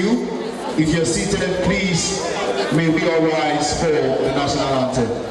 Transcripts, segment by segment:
If you're seated, please, may we all rise for the national anthem.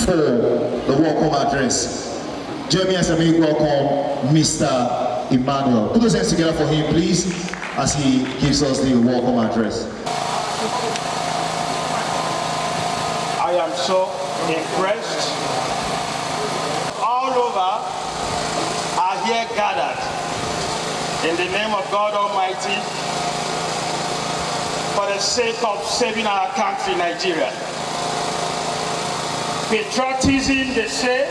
For the welcome address, join me as I make welcome Mr. Emmanuel. Put those hands together for him, please, as he gives us the welcome address. I am so impressed. All over are here gathered in the name of God Almighty for the sake of saving our country, Nigeria. Patriotism, they say,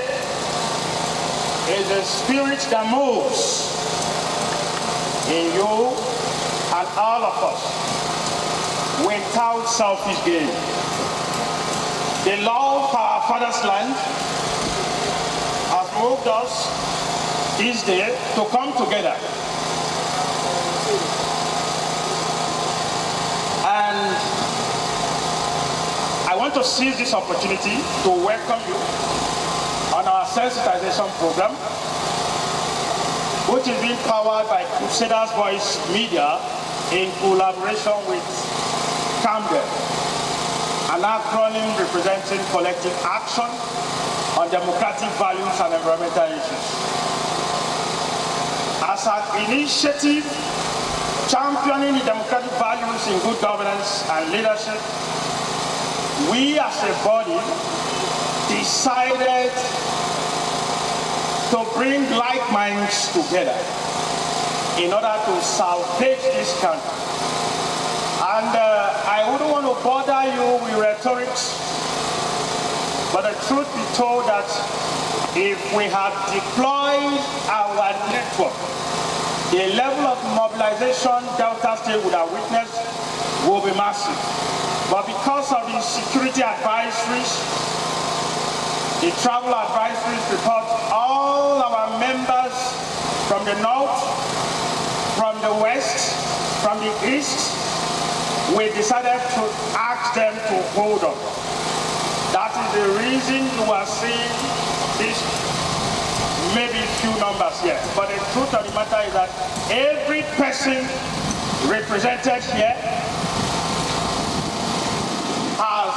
is a spirit that moves in you and all of us without selfish gain. The love for our father's land has moved us this day to come together and I want to seize this opportunity to welcome you on our sensitization program, which is being powered by Crusaders Voice Media in collaboration with Camdevs, an acronym representing collective action on democratic values and environmental issues. As an initiative championing the democratic values in good governance and leadership, we as a body decided to bring like minds together in order to salvage this country. And I wouldn't want to bother you with rhetorics, but the truth be told that if we had deployed our network, the level of mobilization Delta State would have witnessed will be massive. But because of the security advisories, the travel advisories report, all our members from the north, from the west, from the east, we decided to ask them to hold on. That is the reason you are seeing this maybe few numbers here. But the truth of the matter is that every person represented here has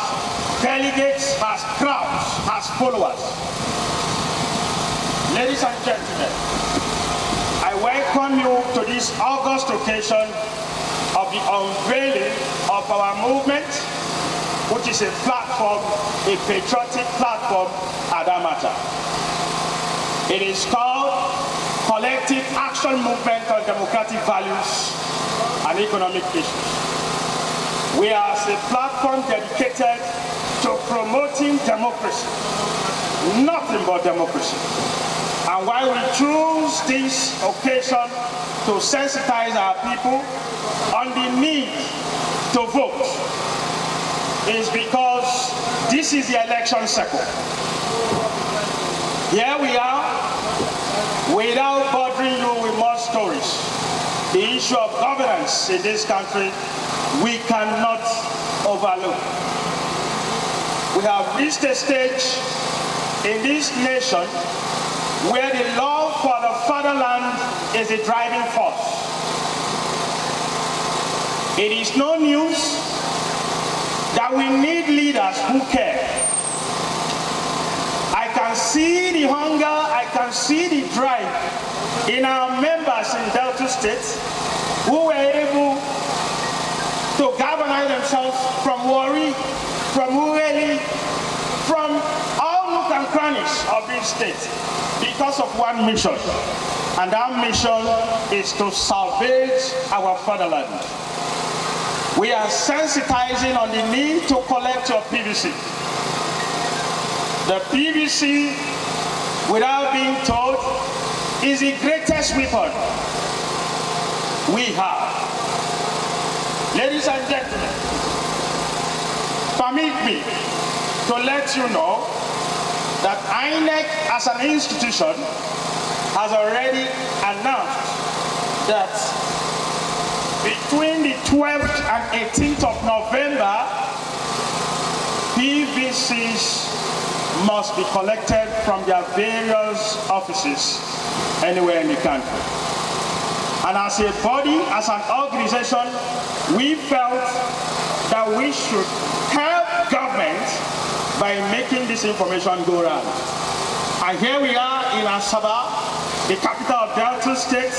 delegates, has crowds, has followers. Ladies and gentlemen, I welcome you to this August occasion of the unveiling of our movement, which is a platform, a patriotic platform at that matter. It is called Collective Action Movement on Democratic Values and Economic Issues. We are a platform dedicated to promoting democracy, nothing but democracy. And why we choose this occasion to sensitize our people on the need to vote is because this is the election cycle. Here we are, without bothering you with more stories. The issue of governance in this country we cannot overlook. We have reached a stage in this nation where the love for the fatherland is a driving force. It is no news that we need leaders who care. I can see the hunger, I can see the drive in our members in Delta State who were able to galvanize themselves from worry, from Ureli, from all look and crannies of this state because of one mission. And that mission is to salvage our fatherland. We are sensitizing on the need to collect your PVC. The PVC, without being told, is the greatest weapon we have. Ladies and gentlemen, permit me to let you know that INEC as an institution has already announced that between the 12th and 18th of November, PVCs must be collected from their various offices anywhere in the country. And as a body, as an organization, we felt that we should help government by making this information go around. And here we are in Asaba, the capital of Delta State,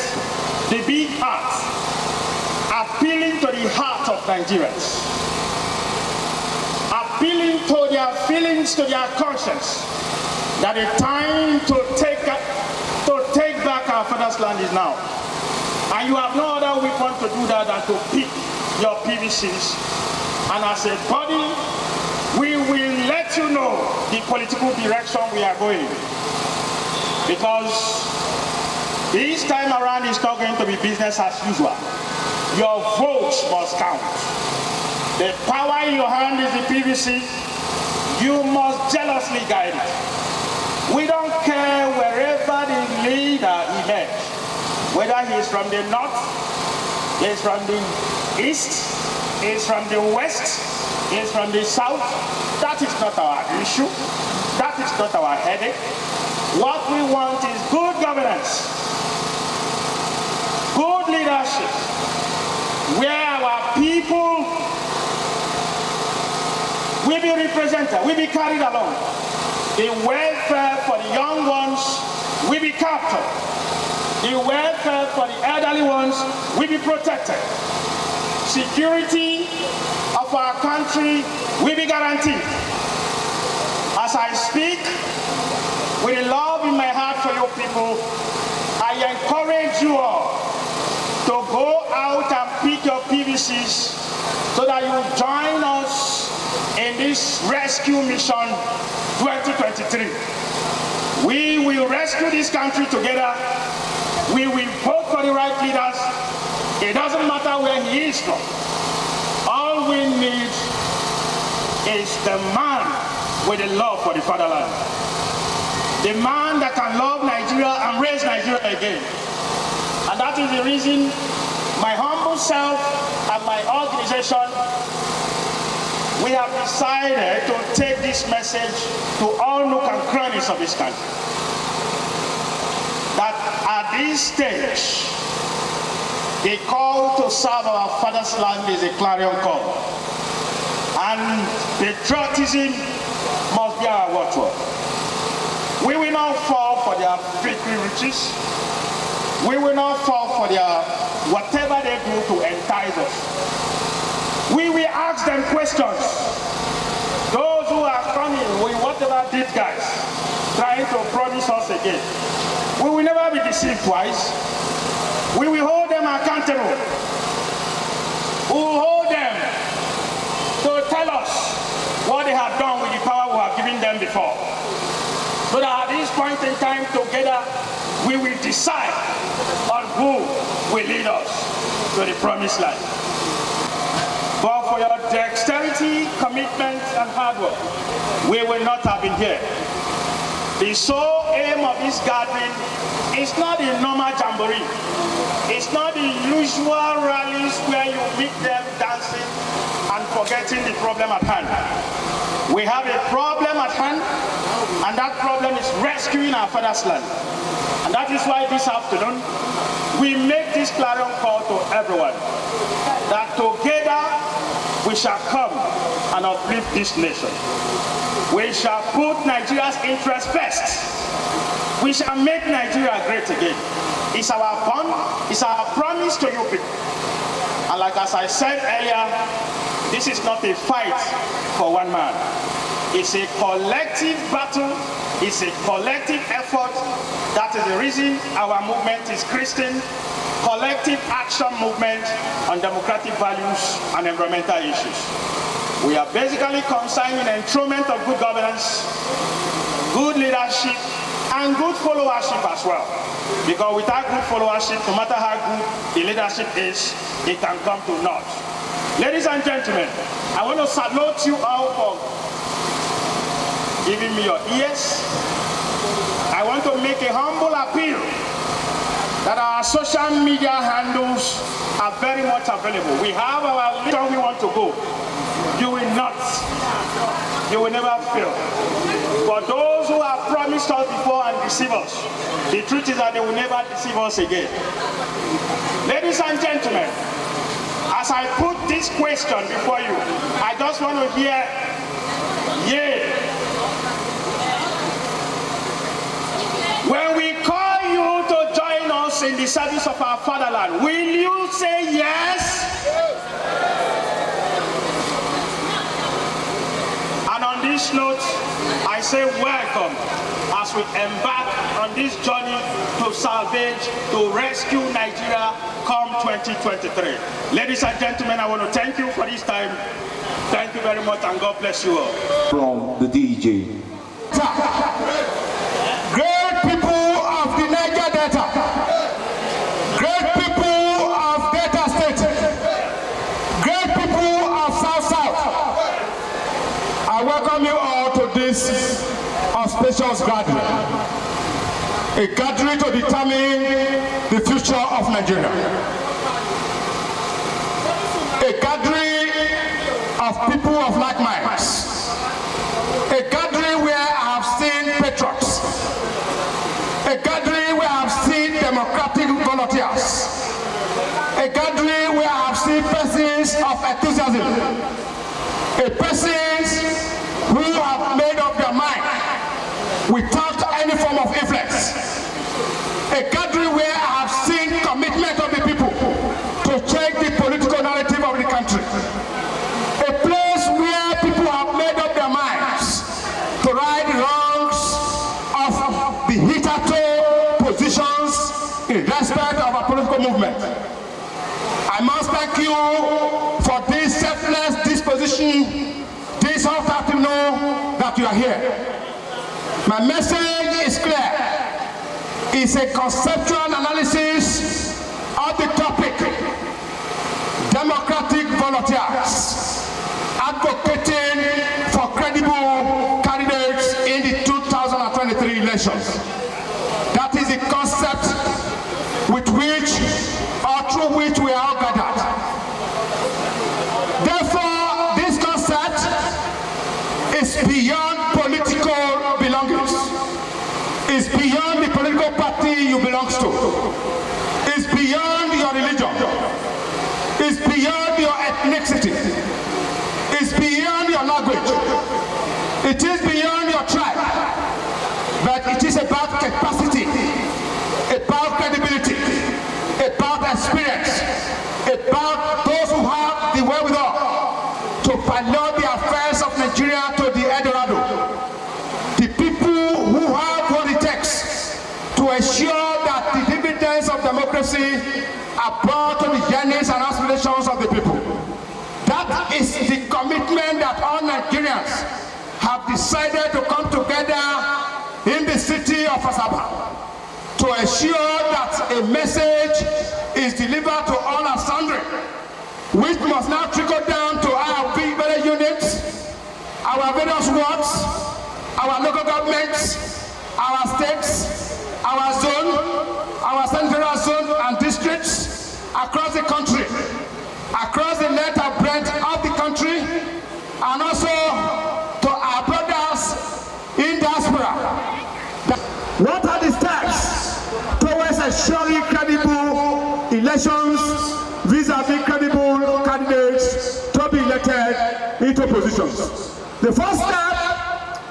the big heart, appealing to the heart of Nigerians, appealing to their feelings, to their conscience, that the time to take back our father's land is now. And you have no other weapon to do that than to pick your PVCs. And as a body, we will let you know the political direction we are going. Because this time around is not going to be business as usual. Your votes must count. The power in your hand is the PVC. You must jealously guide it. We don't care wherever the leader emerges, whether he is from the north, he is from the east, he is from the west, he is from the south. That is not our issue. That is not our headache. What we want is good governance, good leadership, where our people will be represented, will be carried along. The welfare for the young ones will be captured. The welfare for the elderly ones will be protected. Security of our country will be guaranteed. As I speak, with the love in my heart for your people, I encourage you all to go out and pick your PVCs so that you join us in this rescue mission 2023. We will rescue this country together. We will vote for the right leaders. It doesn't matter where he is from. All we need is the man with a love for the fatherland. The man that can love Nigeria and raise Nigeria again. And that is the reason my humble self and my organization, we have decided to take this message to all nook and crannies of this country. That at this stage, the call to serve our father's land is a clarion call. And patriotism must be our watchword. We will not fall for their filthy riches. We will not fall for their whatever they do to entice us. We will ask them questions. Those who are coming with whatever these guys trying to promise us again. We will never be deceived twice. We will hold them accountable. We will hold them to tell us what they have done with the power we have given them before. So that at this point in time together, we will decide on who will lead us to the promised land. But for your dexterity, commitment, and hard work, we will not have been here. The sole aim of this gathering is not the normal jamboree. It's not the usual rallies where you meet them dancing and forgetting the problem at hand. We have a problem at hand, and that problem is rescuing our father's land. And that is why this afternoon, we make this clarion call to everyone, that together we shall come and uplift this nation. We shall put Nigeria's interest first. We shall make Nigeria great again. It's our bond, it's our promise to you people. And like as I said earlier, this is not a fight for one man. It's a collective battle. It's a collective effort. That is the reason our movement is Christian Collective Action Movement on Democratic Values and Environmental Issues. We are basically concerned with the enthronement of good governance, good leadership, and good followership as well. Because without good followership, no matter how good the leadership is, it can come to naught. Ladies and gentlemen, I want to salute you all for giving me your ears. I want to make a humble appeal that our social media handles are very much available. We have our list where we want to go. You will never fail. For those who have promised us before and deceive us, the truth is that they will never deceive us again. Ladies and gentlemen, as I put this question before you, I just want to hear, yea. When we call you to join us in the service of our fatherland, will you say yes? And on this note, I say welcome as we embark on this journey to salvage, to rescue Nigeria come 2023. Ladies and gentlemen, I want to thank you for this time. Thank you very much and God bless you all. From the DJ. Great people of the Niger Delta, great people of Delta State, great people of South. I welcome you all to this auspicious gathering, a gathering to determine the future of Nigeria, a gathering of people of like minds, a gathering where I have seen patriots, a gathering where I have seen democratic volunteers, a gathering where I have seen persons of enthusiasm, a persons who have made up their mind without any form of influence, a gathering where I have seen commitment of the people to change the political narrative of the country, a place where people have made up their minds to right the wrongs of the hitherto positions in respect of our political movement. I must thank you for this selfless disposition this afternoon that you are here. My message is clear. It's a conceptual analysis of the topic, democratic volunteers advocating for credible candidates in the 2023 elections. That is the concept with which or through which we are all gathered. Therefore, this concept is beyond political belongings. It's beyond the political party you belong to. It's beyond your religion. It's beyond your ethnicity. It's beyond your language. It is beyond your tribe. But it is about capacity, about credibility, about experience, about those who have the wherewithal to pilot the affairs of Nigeria to the Eldorado. The people who have what it takes to ensure that the dividends of democracy are brought to the yearnings and aspirations of the people. That is the commitment that all Nigerians have decided to come together in the city of Asaba to ensure that a message is delivered to all and sundry, which must now trickle down to our various units, our various wards, our local governments, our states, our zone, our central zone and districts across the country, across the length and breadth of the country, and also to our brothers in diaspora. What are the steps towards ensuring credible elections vis-a-vis credible candidates to be elected into positions? The first step,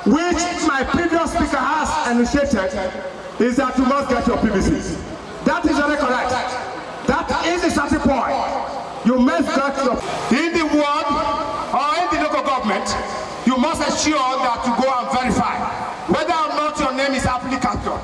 which my previous speaker has initiated, is that you must get your PVCs. That is very correct. That is the starting point. You must get your in the ward or in the local government. You must ensure that you go and verify whether or not your name is aptly captured.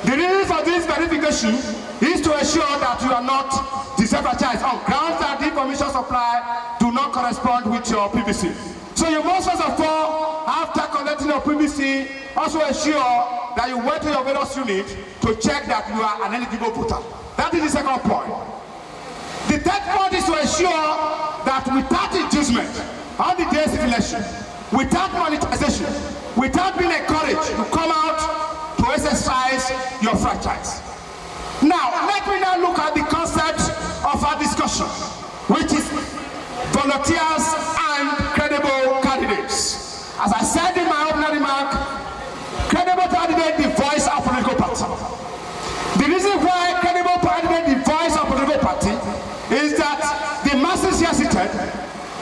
The reason for this verification is to ensure that you are not disenfranchised on grounds that the information supply do not correspond with your PVC. So you must first of all, after collecting your PVC, also ensure that you went to your various unit to check that you are an eligible voter. That is the second point. The third point is to ensure that without inducement on the days of election, without monetization, without being encouraged to come out to exercise your franchise. Now, let me now look at the concept of our discussion, which is volunteers and credible candidates. As I said in my opening remark, credible candidate, the voice of political party. The reason why credible candidate, the voice of political party, is that the masses here seated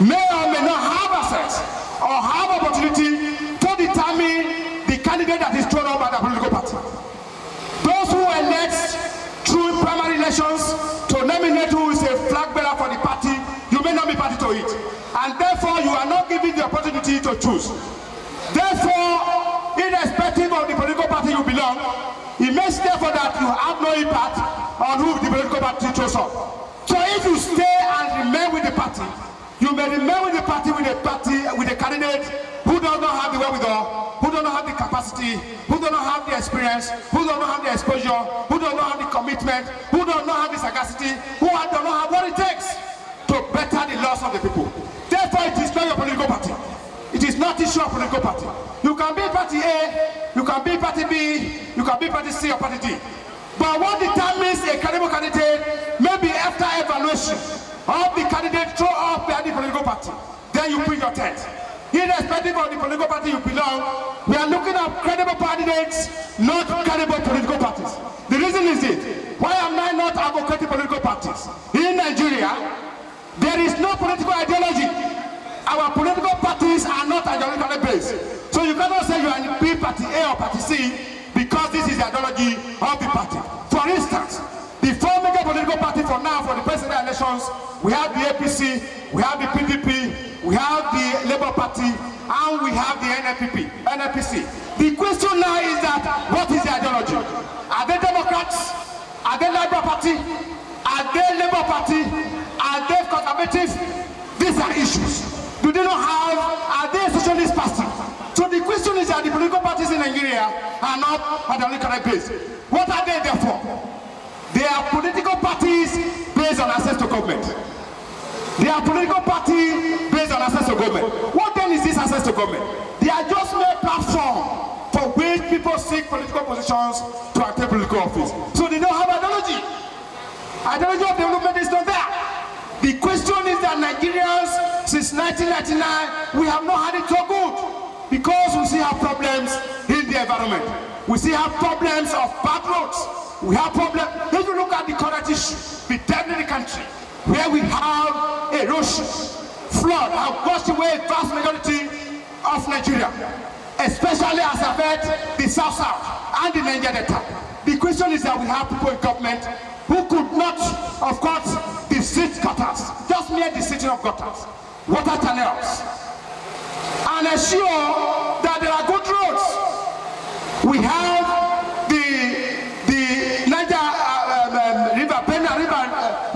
may or may not have access or have opportunity to determine the candidate that is thrown up by the political party. Those who elect through primary elections to nominate who is a flag bearer for the party, you may not be party to it, and therefore you are not given the opportunity to choose. Therefore, irrespective of the political party you belong, it means therefore that you have no impact on who the political party chose up. So if you stay and remain with the party, you may remain with the party with a candidate who does not have the wherewithal, who does not have the capacity, who does not have the experience, who does not have the exposure, who does not have the commitment, who does not have the sagacity, who does not have what it takes to better the laws of the people. Therefore, it is not your political party. It is not issue of political party. You can be party A, you can be party B, you can be party C or party D. But what determines a credible candidate may be after evaluation of the candidate thrown up by the political party. Then you bring your tent. Irrespective of the political party you belong, we are looking at credible candidates, not credible political parties. The reason is it. Why am I not advocating political parties? In Nigeria, there is no political ideology. Our political parties are not ideologically based. So you cannot say you are in B party A or party C because this is the ideology of the party. For instance, the four major political parties for now for the presidential elections, we have the APC, we have the PDP, we have the Labour Party, and we have the NPC. The question now is that what is the ideology? Are they Democrats? Are they Labour Party? Are they Labour Party? Are they conservative? These are issues. Do they not have, are they a socialist party? So the question is that the political parties in Nigeria are not ideologically based. What are they therefore? They are political parties based on access to government. They are political parties based on access to government. What then is this access to government? They are just made platform for which people seek political positions to attain political office. So they don't have ideology. Ideology of development is not there. The question is that Nigerians, since 1999, we have not had it so good because we still have problems in the environment. We still have problems of bad roads. We have problems. If you look at the current issue, the debt in the country, where we have erosion, flood, have washed away a vast majority of Nigeria, especially as affects the South and the Niger Delta. The question is that we have people in government who could not, of course, desit gutters, just mere decision of gutters, water channels, and ensure that there are good roads. We have the Niger River, Benna River,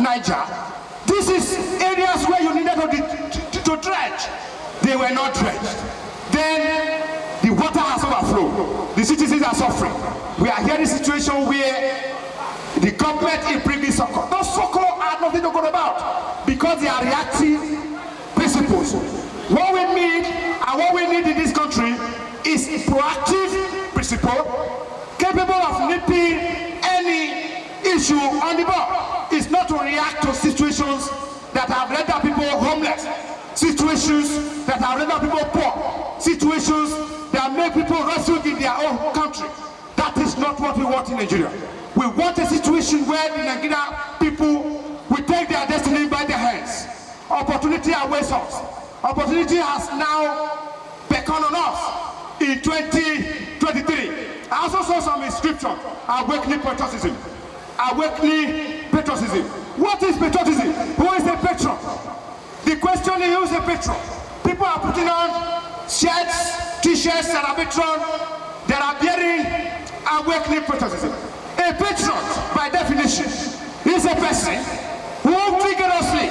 Niger. This is areas where you needed to dredge. They were not dredged. Then the water has overflowed. The citizens are suffering. We are here in a situation where the government is bringing succor. Those succor are nothing to go about because they are reactive principles. What we need and what we need in this country is a proactive principle capable of nipping any issue on the bud. It's not to react to situations that have rendered people homeless, situations that have rendered people poor, situations that make people refuge in their own country. That is not what we want in Nigeria. We want a situation where the Nigerian people will take their destiny by their hands. Opportunity awaits us. Opportunity has now beckoned on us in 2023. I also saw some inscription, awakening patriotism. Awakening patriotism. What is patriotism? Who is a patron? The question is, who is a patron? People are putting on shirts, t-shirts that are patron, that are bearing awakening patriotism. A patron, by definition, is a person who vigorously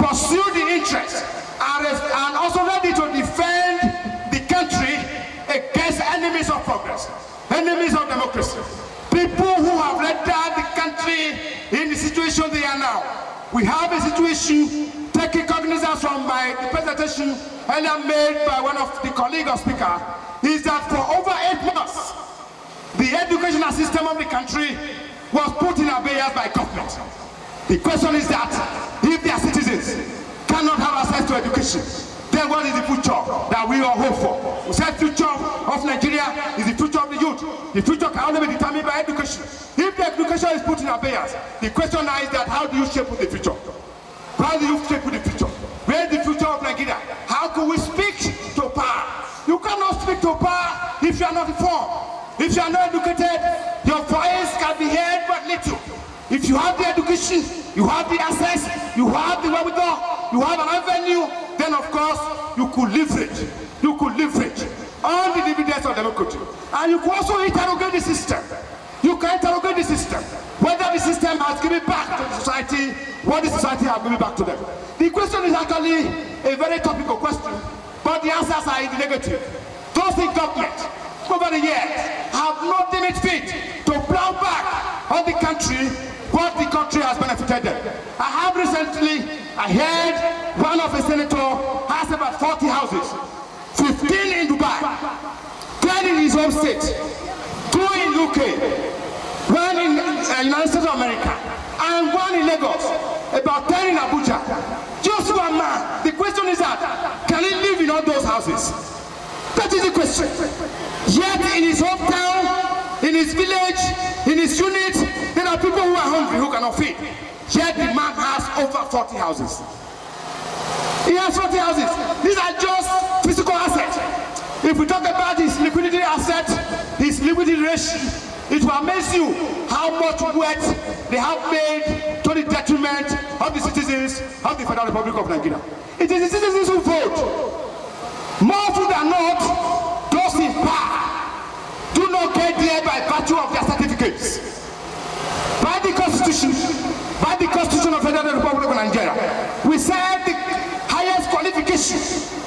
pursues the interests and also ready to defend the country against enemies of progress, enemies of democracy, people who have rendered the country in the situation they are now. We have a situation, taking cognizance from the presentation earlier made by one of the colleagues of speaker, is that for over 8 months, the educational system of the country was put in abeyance by government. The question is that if their citizens cannot have access to education, then what is the future that we all hope for? We said future of Nigeria is the future of the youth. The future can only be determined by education. If the education is put in abeyance, the question now is that how do you shape the future? How do you shape the future? Where is the future of Nigeria? How can we speak to power? You cannot speak to power if you are not informed. If you are not educated, your voice can be heard but little. If you have the education, you have the access, you have the wherewithal, you have an avenue, then of course you could leverage. You could leverage on the dividends of democracy. And you could also interrogate the system. You can interrogate the system. Whether the system has given back to the society, what the society has given back to them. The question is actually a very topical question, but the answers are in the negative. Those in government over the years have not deemed it fit to plow back on the country what the country has benefited them. I have recently, I heard one of the senators has about 40 houses, 15 in Dubai, 10 in his home state, 2 in UK, 1 in United States of America, and 1 in Lagos, about 10 in Abuja. Just one man. The question is that, can he live in all those houses? That is the question. Yet in his hometown, in his village, in his unit, there are people who are hungry, who cannot feed. Yet the man has over 40 houses. He has 40 houses. These are just physical assets. If we talk about his liquidity asset, his liquidity ratio, it will amaze you how much wealth they have made to the detriment of the citizens of the Federal Republic of Nigeria. It is the citizens who vote. More often than not, those in power do not get there by virtue of their certificates. By the Constitution of the Federal Republic of Nigeria, we said the highest qualification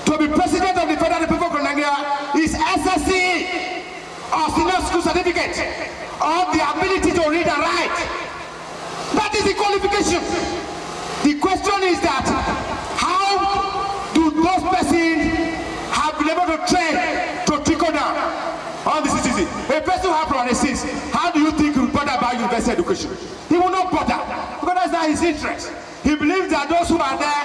to be president of the Federal Republic of Nigeria is SSC or senior school certificate or the ability to read and write. That is the qualification. The question is that how do those persons have been able to train to trickle down on the citizen? A person who has promises, how do you think he will bother about university education? He will not bother because that's not his interest. He believes that those who are there,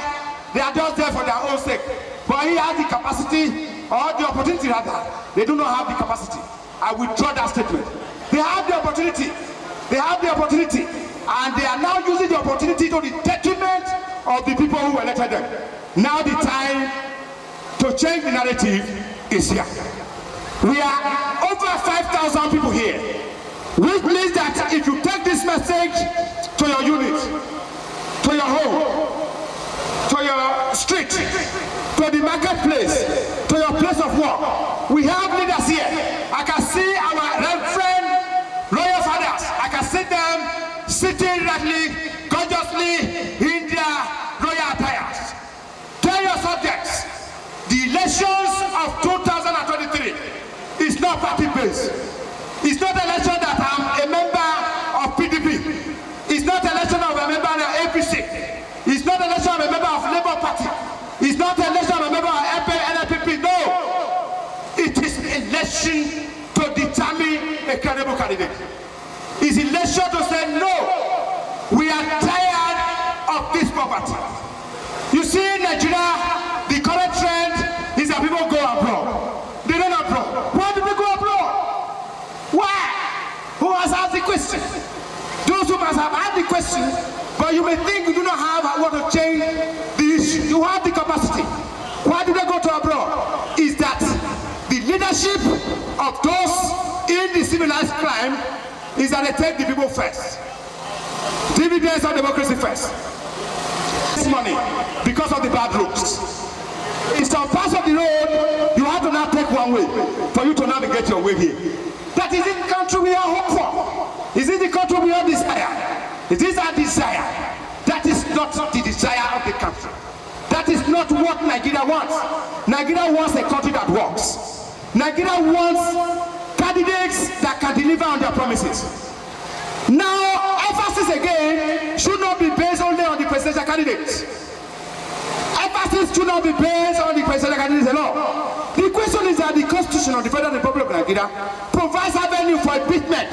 they are just there for their own sake. But he has the capacity or the opportunity rather. They do not have the capacity. I withdraw that statement. They have the opportunity. They have the opportunity. And they are now using the opportunity to the detriment of the people who elected them. Now the time to change the narrative is here. We are over 5,000 people here, which means that if you take this message to your unit, to your home, to your street, to the marketplace, to your place of work, we have leaders here. I can see our reverend royal fathers. I can see them sitting rightly, gorgeously in their royal attires. Tell your subjects, the elections of 2023 is not party-based. It's not an election that I'm a member of PDP. It's not an election of a member of APC. It's not an election of a member of Labour Party. It's not an election of a member of NPP. No. It is an election to determine a credible candidate. It's an election to say no. We are tired of this poverty. You see in Nigeria, the current trend is that people go abroad. They don't abroad. Why do they go abroad? Why? Who has asked the question? Those who must have asked the question, but you may think you do not have what to change the issue. You have the capacity. Why do they go to abroad? Is that the leadership of those in the civilized crime is that they take the people first. Dividends of democracy first. Money because of the bad roads. In some parts of the road, you have have to now take one way for you to navigate your way here. That is the country we are hope for. Is it the country we all desire? It is our desire. That is not the desire of the country. That is not what Nigeria wants. Nigeria wants a country that works. Nigeria wants candidates that can deliver on their promises. Now, emphasis again should not be based only on the presidential candidates. Emphasis should not be based on the presidential candidates alone. The question is that the Constitution of the Federal Republic of Nigeria provides avenue for impeachment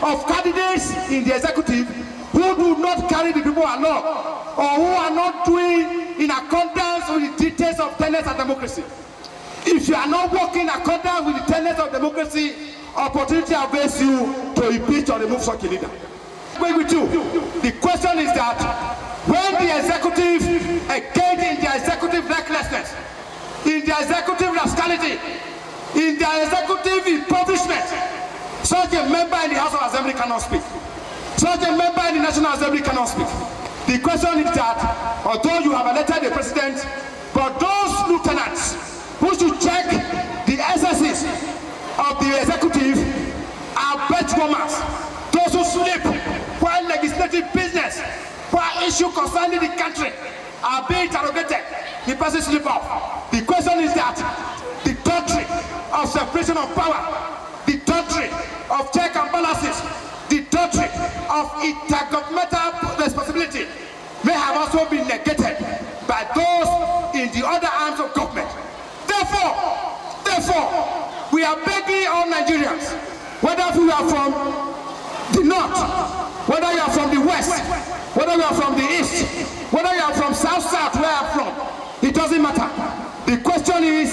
of candidates in the executive who do not carry the people along or who are not doing in accordance with the details of tenets of democracy. If you are not working in accordance with the tenets of democracy, opportunity awaits you to impeach or remove such a leader. Going with you, the question is that when the executive engage in their executive recklessness, in their executive rascality, in their executive impoverishment, such a member in the House of Assembly cannot speak. Such a member in the National Assembly cannot speak. The question is that although you have elected the president, but those lieutenants who should check the excesses of the executive are benchwarmers. Those who sleep while legislative business, while issues concerning the country are being interrogated, the person sleep off. The question is that the doctrine of separation of power, the doctrine of check and balances, the doctrine of intergovernmental responsibility may have also been negated by those in the other arms of government. Therefore, we are begging all Nigerians, whether you are from the north, whether you are from the west, whether you are from the east, whether you are from south, where I am from, it doesn't matter. The question is,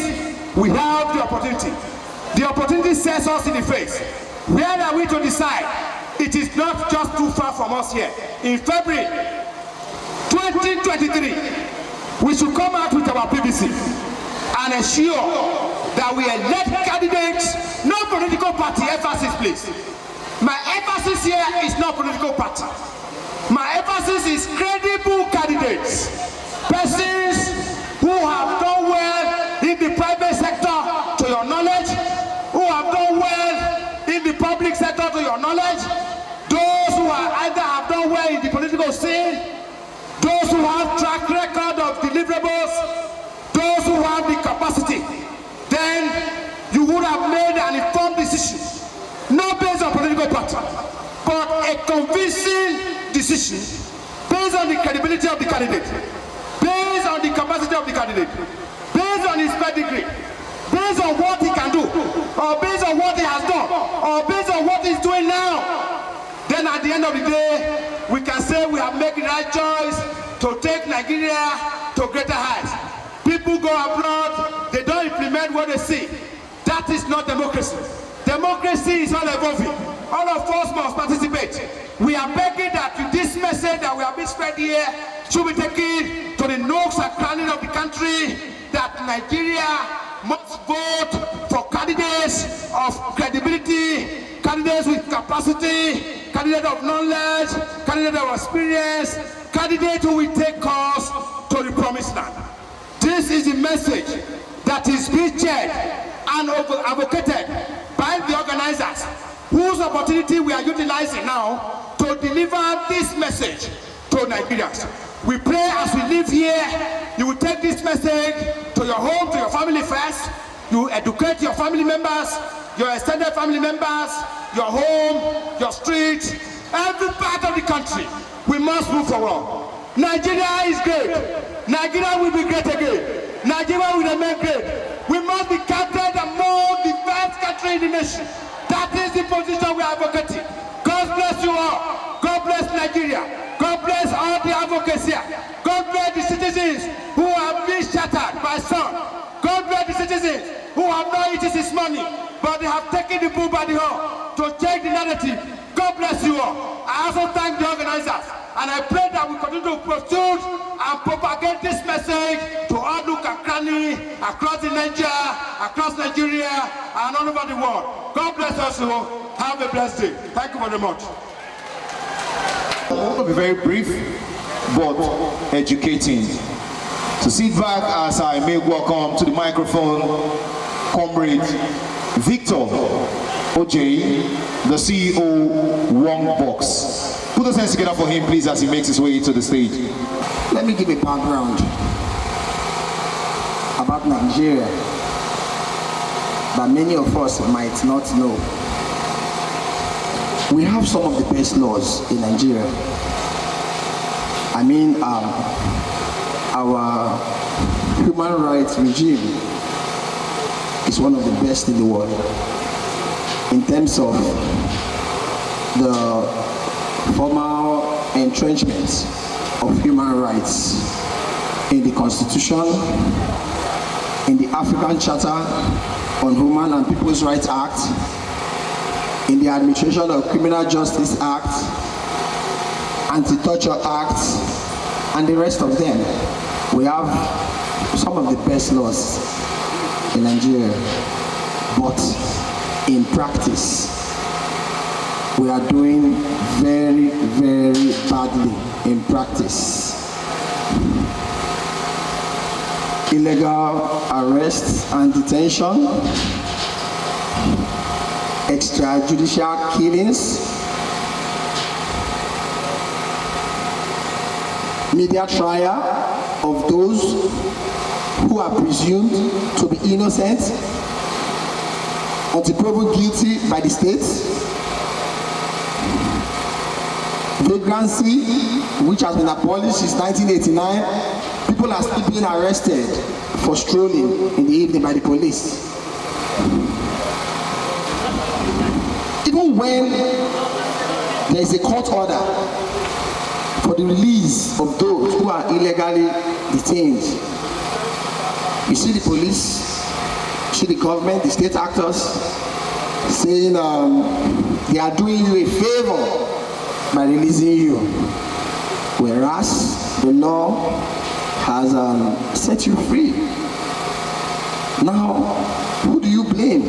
we have the opportunity. The opportunity stares us in the face. Where are we to decide? It is not just too far from us here. In February 2023, we should come out with our PVC and ensure that we elect candidates, no political party. Emphasis, please. My emphasis here is not political party. My emphasis is credible candidates, persons who have done well in the private sector, to your knowledge, who have done well in the public sector, to your knowledge, those who are either have done well in the political scene, those who have track record of deliverables, those who have the capacity. Then you would have made an informed decision, not based on political party, but a convincing decision based on the credibility of the candidate, based on the capacity of the candidate, based on his pedigree, based on what he can do, or based on what he has done, or based on what he's doing now. Then at the end of the day, we can say we have made the right choice to take Nigeria to greater heights. People go abroad, they don't implement what they see. That is not democracy. Democracy is all evolving. All of us must participate. We are begging that this message that we have been spread here should be taken to the nooks and crannies of the country, that Nigeria must vote for candidates of credibility, candidates with capacity, candidates of knowledge, candidates of experience, candidates who will take us to the promised land. This is the message that is being shared and advocated by the organizers, whose opportunity we are utilizing now to deliver this message to Nigerians. We pray as we live here, you will take this message to your home, to your family first. You educate your family members, your extended family members, your home, your street, every part of the country. We must move forward. Nigeria is great. Nigeria will be great again. Nigeria will remain great. We must be counted among the best country in the nation. That is the position we are advocating. God bless you all. God bless Nigeria. God bless all the advocates here. God bless the citizens who have been shattered by sun. God bless the citizens who have not eaten this money, but they have taken the bull by the horn to change the narrative. God bless you all. I also thank the organizers, and I pray that we continue to pursue and propagate this message to all nook and cranny across Nigeria, and all over the world. God bless us all. Have a blessed day. Thank you very much. I'll be very brief, but educating. So sit back as I make welcome to the microphone Comrade Victor Ojei, the CEO, Wong Box. Put those hands together for him, please, as he makes his way to the stage. Let me give a background about Nigeria that many of us might not know. We have some of the best laws in Nigeria. I mean, our human rights regime is one of the best in the world in terms of the formal entrenchment of human rights in the Constitution, in the African Charter on Human and People's Rights Act, in the Administration of Criminal Justice Act, Anti-Torture Act, and the rest of them. We have some of the best laws in Nigeria, but in practice, we are doing very, very badly in practice. Illegal arrests and detention, extrajudicial killings, media trial of those who are presumed to be innocent until proven guilty by the state, vagrancy, which has been abolished since 1989. People are still being arrested for strolling in the evening by the police. Even when there is a court order for the release of those who are illegally detained, you see the police, you see the government, the state actors saying they are doing you a favor by releasing you, whereas the law has set you free. Now, who do you blame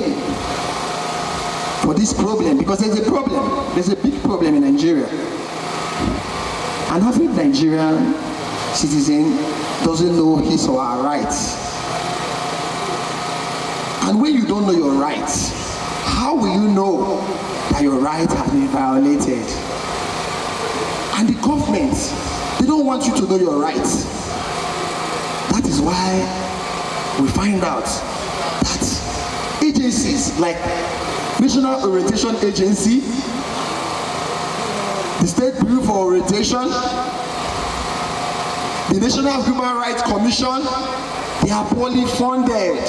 for this problem? Because there's a problem, there's a big problem in Nigeria. An average Nigerian citizen doesn't know his or her rights. And when you don't know your rights, how will you know that your rights have been violated? And the government, they don't want you to know your rights. That is why we find out that agencies like National Orientation Agency, the State Bureau for Orientation, the National Human Rights Commission, they are poorly funded.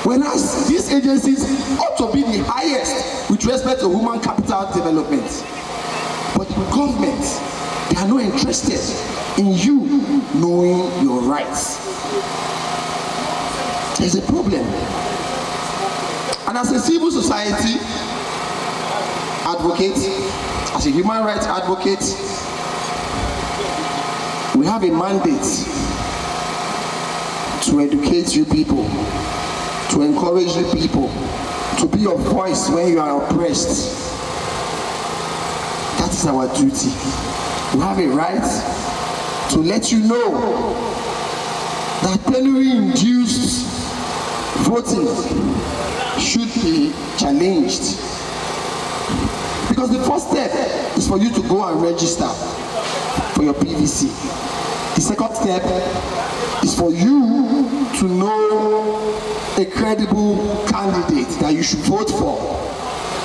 Whereas these agencies ought to be the highest with respect to human capital development. But the government, they are not interested in you knowing your rights. There's a problem. And as a civil society advocate, as a human rights advocate, we have a mandate to educate you people, to encourage you people, to be your voice when you are oppressed. That is our duty. We have a right to let you know that plenary-induced voting should be challenged. Because the first step is for you to go and register for your PVC. The second step is for you to know a credible candidate that you should vote for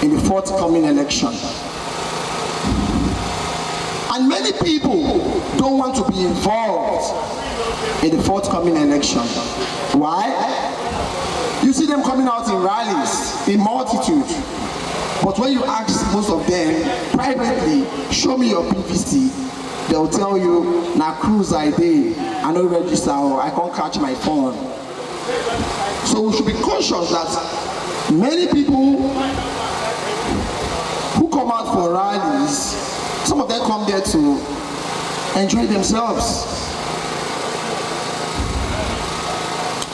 in the forthcoming election. And many people don't want to be involved in the forthcoming election. Why? You see them coming out in rallies, in multitude. But when you ask most of them privately, show me your PVC, they'll tell you, na cruise I did, I no register, or I can't catch my phone. So we should be conscious that many people who come out for rallies, some of them come there to enjoy themselves.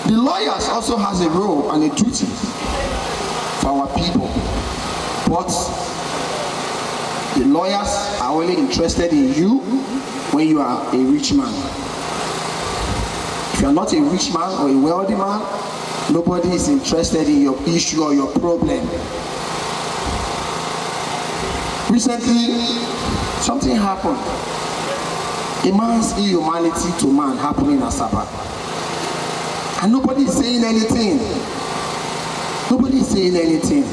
The lawyers also has a role and a duty for our people. But the lawyers are only interested in you when you are a rich man. If you are not a rich man or a wealthy man, Nobody is interested in your issue or your problem. Recently, something happened. A man's inhumanity to man happened in Asaba. And nobody is saying anything. Nobody is saying anything.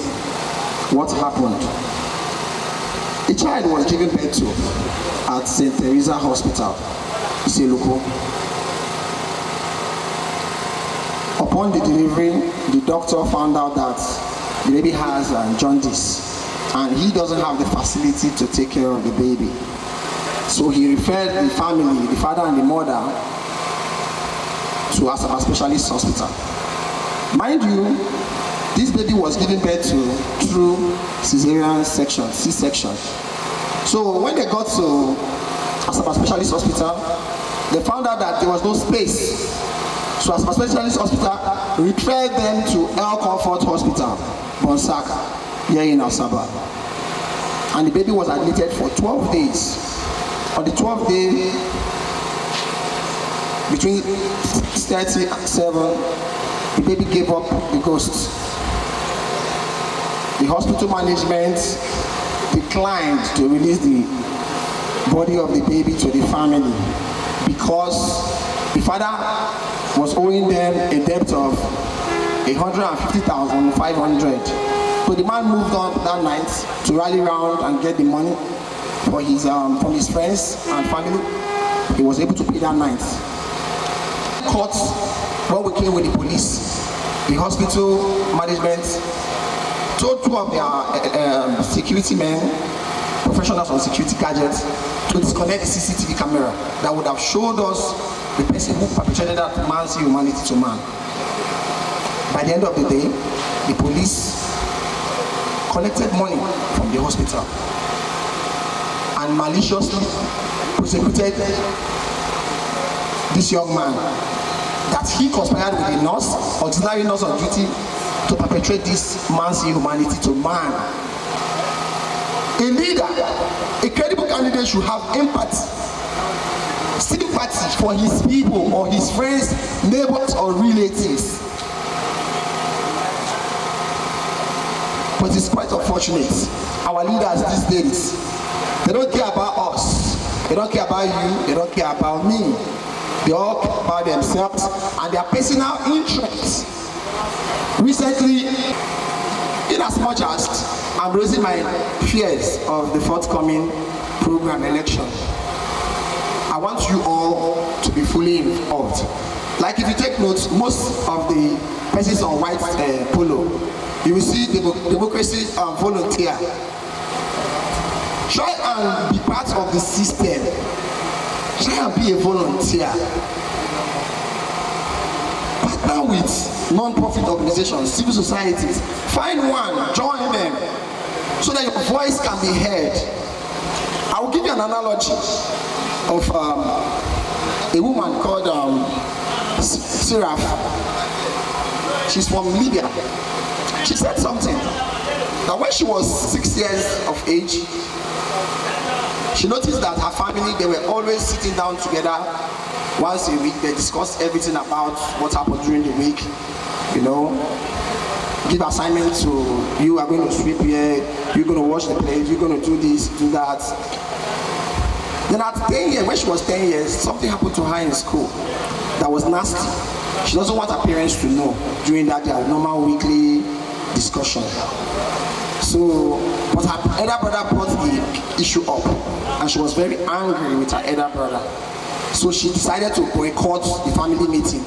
What happened? A child was given birth to at St. Teresa Hospital, Iseluko. Upon the delivery, the doctor found out that the baby has jaundice, and he doesn't have the facility to take care of the baby. So he referred the family, the father and the mother, to Asaba Specialist Hospital. Mind you, this baby was given birth to through cesarean section, C-section. So when they got to Asaba Specialist Hospital, they found out that there was no space. So Asaba Specialist Hospital referred them to El Comfort Hospital, Bonsaka, here in Asaba. And the baby was admitted for 12 days. On the 12th day, between 6:30 and 7, the baby gave up the ghost. The hospital management declined to release the body of the baby to the family because the father was owing them a debt of 150,500. So the man moved on that night to rally around and get the money for his from his friends and family. He was able to pay that night. Court, when we came with the police, the hospital management told two of their security men, professionals on security gadgets, to disconnect the CCTV camera that would have showed us the person who perpetrated that man's inhumanity to man. By the end of the day, the police collected money from the hospital and maliciously prosecuted this young man that he conspired with a nurse, auxiliary nurse on duty, to perpetrate this man's inhumanity to man. A leader, a credible candidate should have empathy, sympathy for his people or his friends, neighbors or relatives. But it's quite unfortunate. Our leaders these days, they don't care about us. They don't care about you. They don't care about me. They all care about themselves and their personal interests. Recently, in as much as I'm raising my fears of the forthcoming program election, I want you all to be fully involved. Like if you take notes, most of the persons on white polo, you will see democracy volunteer. Try and be part of the system. Try and be a volunteer. Partner with non-profit organizations, civil societies. Find one, join them, so that your voice can be heard. I will give you an analogy of a woman called Seraph. She's from Libya. She said something that when she was 6 years of age, she noticed that her family, they were always sitting down together once a week. They discussed everything about what happened during the week, you know, give assignments to you are going to sweep here, you're going to wash the plate, you're going to do this, do that. Then at 10 years, when she was 10 years, something happened to her in school that was nasty. She doesn't want her parents to know during that their normal weekly discussion. So, but her elder brother brought the issue up, and she was very angry with her elder brother. So she decided to boycott the family meeting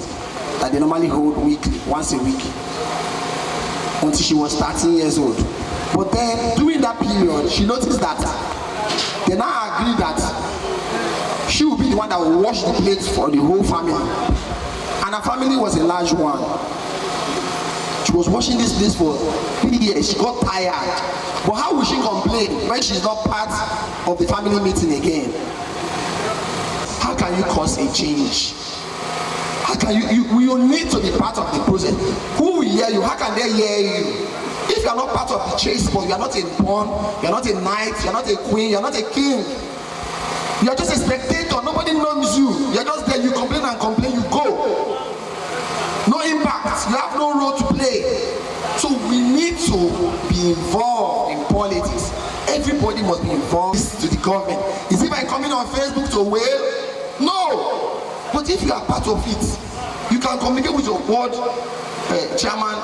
that they normally hold weekly, once a week, until she was 13 years old. But then, during that period, she noticed that they now agreed that she would be the one that would wash the plates for the whole family. And her family was a large one. She was washing this place for 3 years. She got tired. But how will she complain when she's not part of the family meeting again? How can you cause a change? How can you need to be part of the process? Who will hear you? How can they hear you? If you are not part of the chase, but you are not a pawn, you are not a knight, you are not a queen, you are not a king. You are just a spectator. Nobody knows you. You are just there. You complain and complain. You go. No impact. you have no role to play. So we need to be involved in politics. Everybody must be involved to the government. Is it by coming on Facebook to wail? No. But if you are part of it, you can communicate with your board chairman,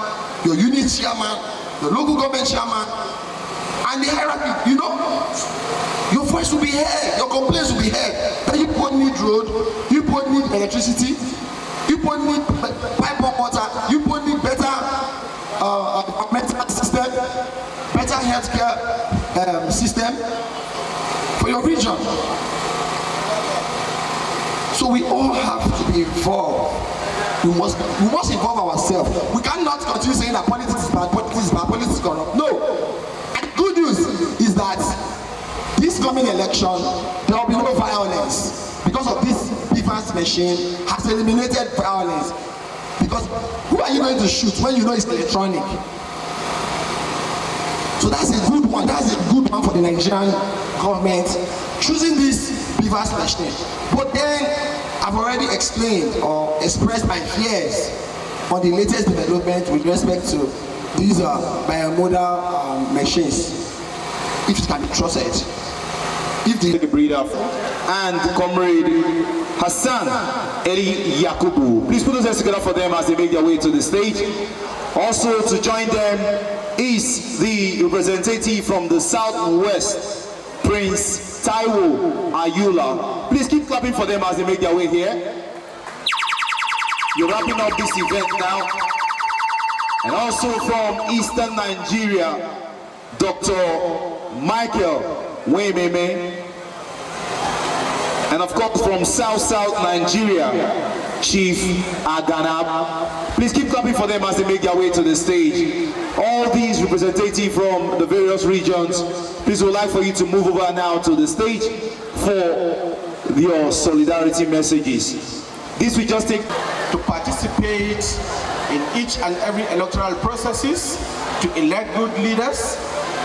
your unit chairman, your local government chairman, and the hierarchy. You know, your voice will be heard, your complaints will be heard. That you both need road, you both need electricity, you both need pipe water, you both need better mental system, better healthcare system for your region. So we all have to be involved. We must involve ourselves. We cannot continue saying that politics is bad, politics is bad, politics is corrupt. No. And the good news is that this coming election, there will be no violence. Because of this PVCs machine has eliminated violence. Because who are you going to shoot when you know it's electronic? So that's a good one. That's a good one for the Nigerian government choosing this PVCs machine. But then I've already explained or expressed my fears on the latest development with respect to these biomodal machines. If it can be trusted. If the breeder and Comrade Hassan Eli Yakubu. Please put those hands together for them as they make their way to the stage. Also to join them is the representative from the Southwest, Prince Taiwo Ayula. Please keep clapping for them as they make their way here. You're wrapping up this event now. And also from Eastern Nigeria, Dr. Michael Wememe. And of course from South Nigeria, Chief Aganab. Please keep clapping for them as they make their way to the stage. All these representatives from the various regions, please would like for you to move over now to the stage for your solidarity messages. This will just take to participate in each and every electoral processes, to elect good leaders,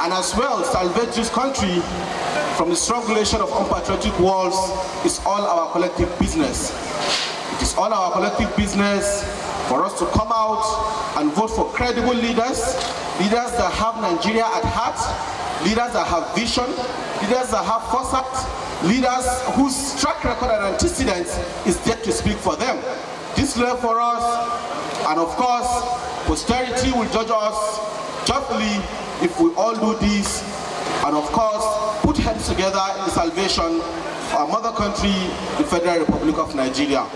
and as well salvage this country from the strangulation of unpatriotic walls is all our collective business. It is all our collective business for us to come out and vote for credible leaders, leaders that have Nigeria at heart, leaders that have vision, leaders that have foresight, leaders whose track record and antecedents is there to speak for them. This love for us, and of course, posterity will judge us justly if we all do this, and of course, put heads together in the salvation of our mother country, the Federal Republic of Nigeria.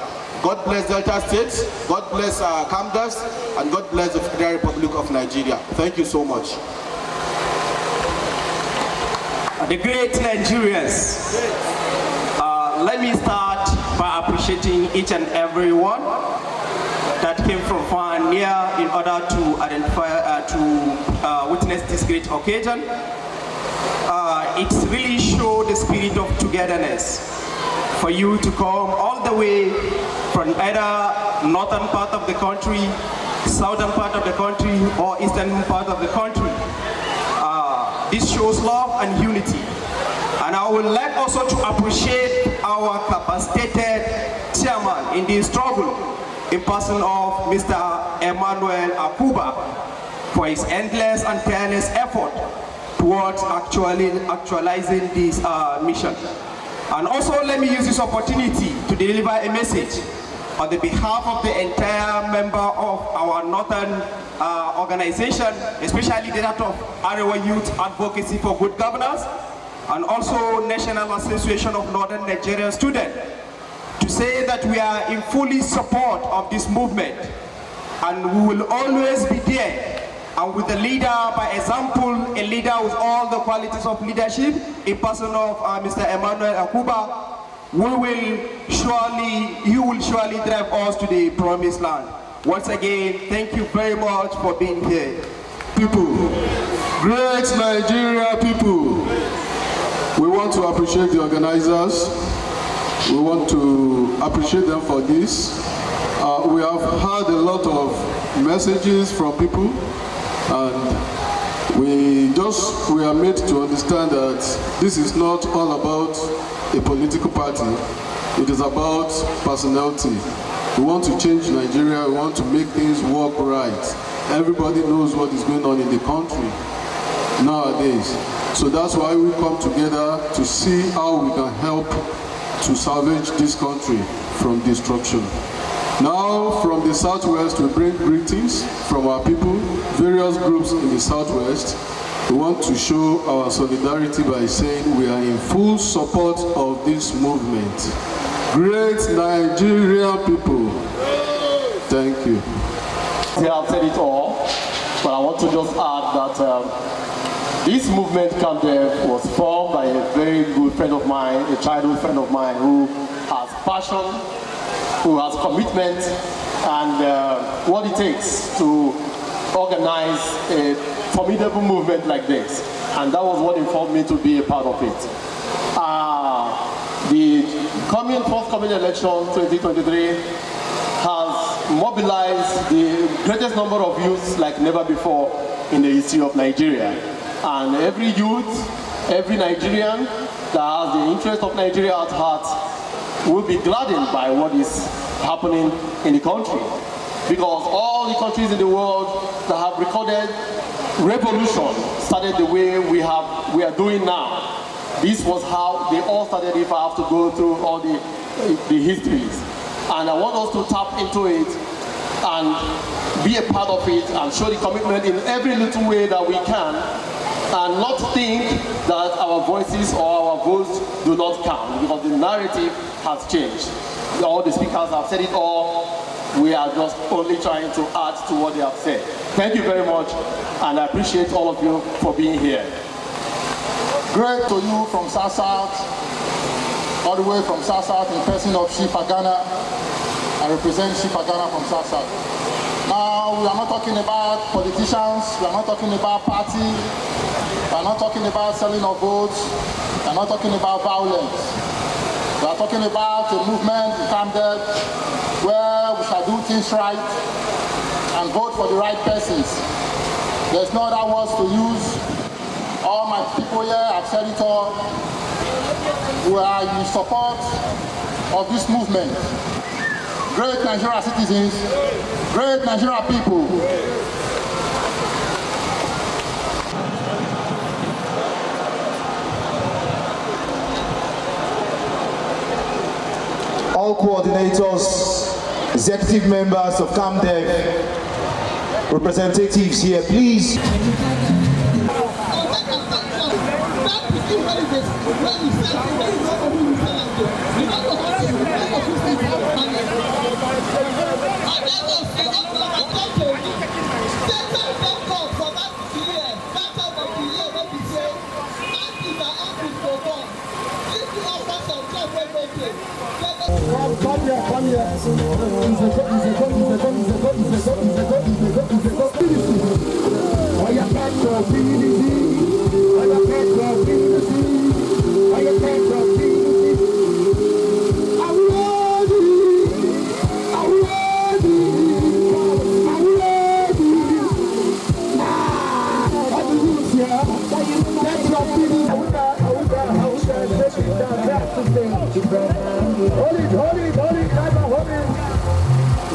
God bless Delta State, God bless Camdevs, and God bless the Federal Republic of Nigeria. Thank you so much. The great Nigerians, let me start by appreciating each and every one that came from far and near in order to identify, to witness this great occasion. It really showed the spirit of togetherness for you to come all the way from either northern part of the country, southern part of the country, or eastern part of the country. This shows love and unity. And I would like also to appreciate our capacitated chairman in this struggle, in person of Mr. Emmanuel Akuba, for his endless and tireless effort towards actualizing this mission. And also let me use this opportunity to deliver a message on the behalf of the entire member of our northern organization, especially that of Arewa Youth Advocacy for Good Governance, and also National Association of Northern Nigerian Students, to say that we are in fully support of this movement, and we will always be there. And with the leader, by example, a leader with all the qualities of leadership, in person of Mr. Emmanuel Akuba, he will surely drive us to the promised land. Once again, thank you very much for being here. People, great Nigeria people, we want to appreciate the organizers. We want to appreciate them for this. We have had a lot of messages from people, and We are made to understand that this is not all about a political party. It is about personality. We want to change Nigeria. We want to make things work right. Everybody knows what is going on in the country nowadays. So that's why we come together to see how we can help to salvage this country from destruction. Now, from the Southwest, we bring greetings from our people, various groups in the Southwest. We want to show our solidarity by saying we are in full support of this movement. Great Nigerian people. Thank you. They have said it all, but I want to just add that this movement, Camdevs, was formed by a very good friend of mine, a childhood friend of mine who has passion, who has commitment, and what it takes to organize a formidable movement like this. And that was what informed me to be a part of it. The forthcoming election 2023 has mobilized the greatest number of youths like never before in the history of Nigeria. And every youth, every Nigerian that has the interest of Nigeria at heart will be gladdened by what is happening in the country. Because all the countries in the world that have recorded revolution started the way we are doing now. This was how they all started, if I have to go through all the histories. And I want us to tap into it and be a part of it and show the commitment in every little way that we can, and not think that our voices or our votes do not count, because the narrative has changed. All the speakers have said it all. We are just only trying to add to what they have said. Thank you very much, and I appreciate all of you for being here. Great to you from South, all the way from South in person of Shipagana. I represent Shipagana from South. Now, we are not talking about politicians, we are not talking about party, we are not talking about selling of votes, we are not talking about violence. We are talking about a movement in Camdevs where we shall do things right and vote for the right persons. There's no other words to use. All my people here have said it all. We are in support of this movement. Great Nigerian citizens, great Nigerian people. All coordinators, executive members of Camdevs, representatives here, please. Come here.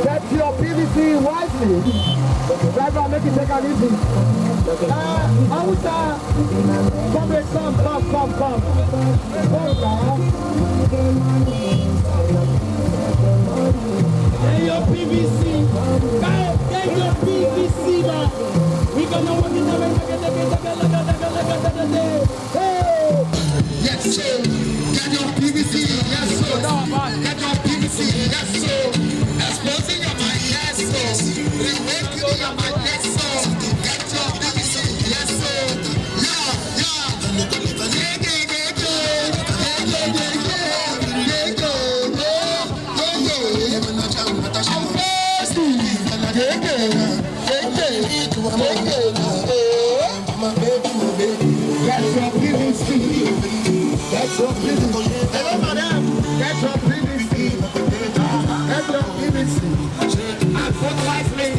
Get your PVC wisely. Driver, make it take an easy. Awusa, come. Get your PVC. Get your PVC, man. We gonna work it Hey! Yes, sir. Get your PVC. Yes, sir. Get your PVC. Yes, sir. Exposing your mind. Yes, sir. Rewakening your mind. Yes, sir. Get your PVC. Yes, sir. That's your PVC. Hello, madam. That's your PVC. That's your PVC. And put wisely.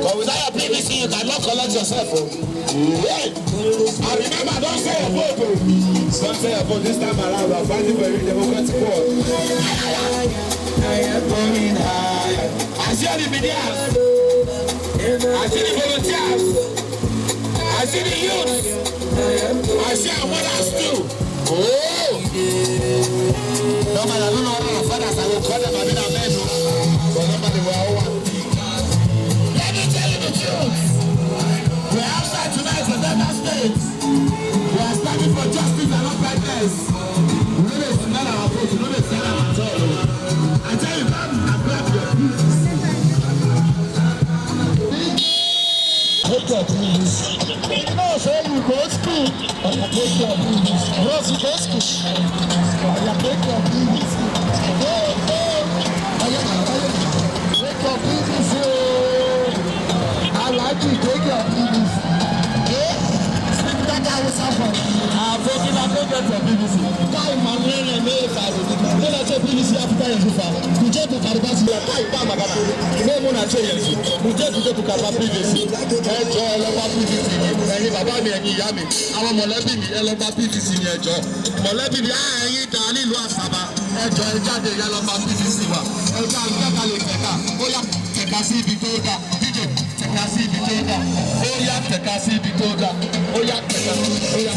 But without your PVC, you cannot collect yourself. Wait! I remember, don't say a vote. Don't say a vote this time around. We are fighting for a democratic world. I am going high. I see all the videos. I see the volunteers. I see the youth. I see our mothers too. Oh! No man, I don't know all our fathers. I will call them. I mean, I made them. But nobody will all want. Let me tell you the truth. We're outside tonight for Delta State. We are standing for justice and uprightness. We know they smell our vote. We know they smell our soul. I tell you, I'm glad you're peace. Take your peace. You know, say you go to school. Or you take your peace. Yes, you go to school. Or you take your peace. Go. Take your peace. I like you. Take your peace. Speak that I will suffer. I'm voting for PVC. Why Manuel and me if I was going to take PVC after you far? You just to Caribasi. Why Bamagana? No one has changed. You just to go to Caribasi. Enjoy Elba PVC. And if I buy me any yummy, our Molebi Elba PVC. Molebi, I ain't Dani Luasaba. Enjoy the Elba PVC. Oya, Tekasi Bitoda. DJ, Tekasi Bitoda. Oya, Tekasi Bitoda. Oya, Tekasi. Oya.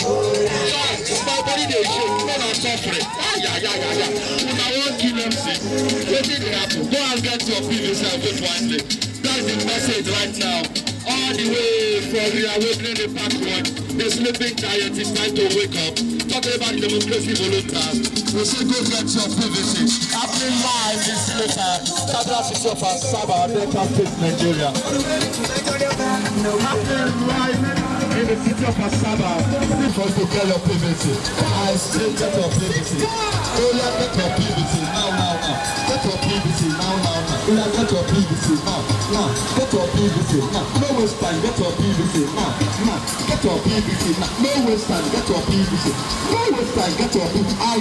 My body they show, men are suffering. Yeah. I won't kill them sick. What did happen? Go and get your PVC and vote wisely. That's the message right now. All the way from the awakening the back one, the sleeping giant is time to wake up. Talking about democracy volunteers. We say go get your PVC. Happening live in Slaughter, Camdevs is of Asaba, Delta State, Nigeria. Happening live in the city of Asaba. First to get your PVC. I still get your PVC. Oh yeah, get your PVC now. Get your PVC now. Oh yeah, get your PVC now. Get your PVC now. No waste time, get your PVC now. Get your PVC now. No waste time, get your PVC. No waste time, get your PVC. I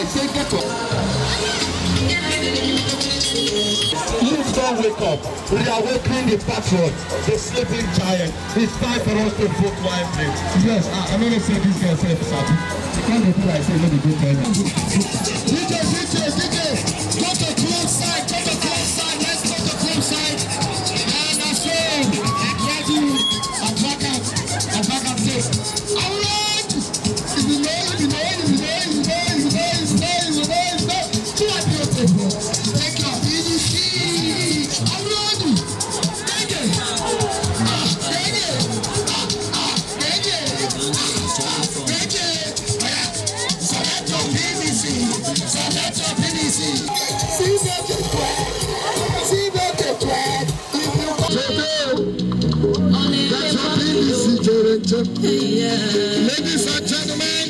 say get your. Please don't wake up. We are waking the patriots, the sleeping giant. It's time for us to vote wisely. Yes, I'm going to say this girl said something. You can't do what I say, let me go tell you. DJ, go to close side, let's go to Take your PVC. Around. Take it. Take it. Take it. Take it. Select your PVC. Select your PVC. See that you twat. See that you twat. That's your PVC, Ladies and gentlemen.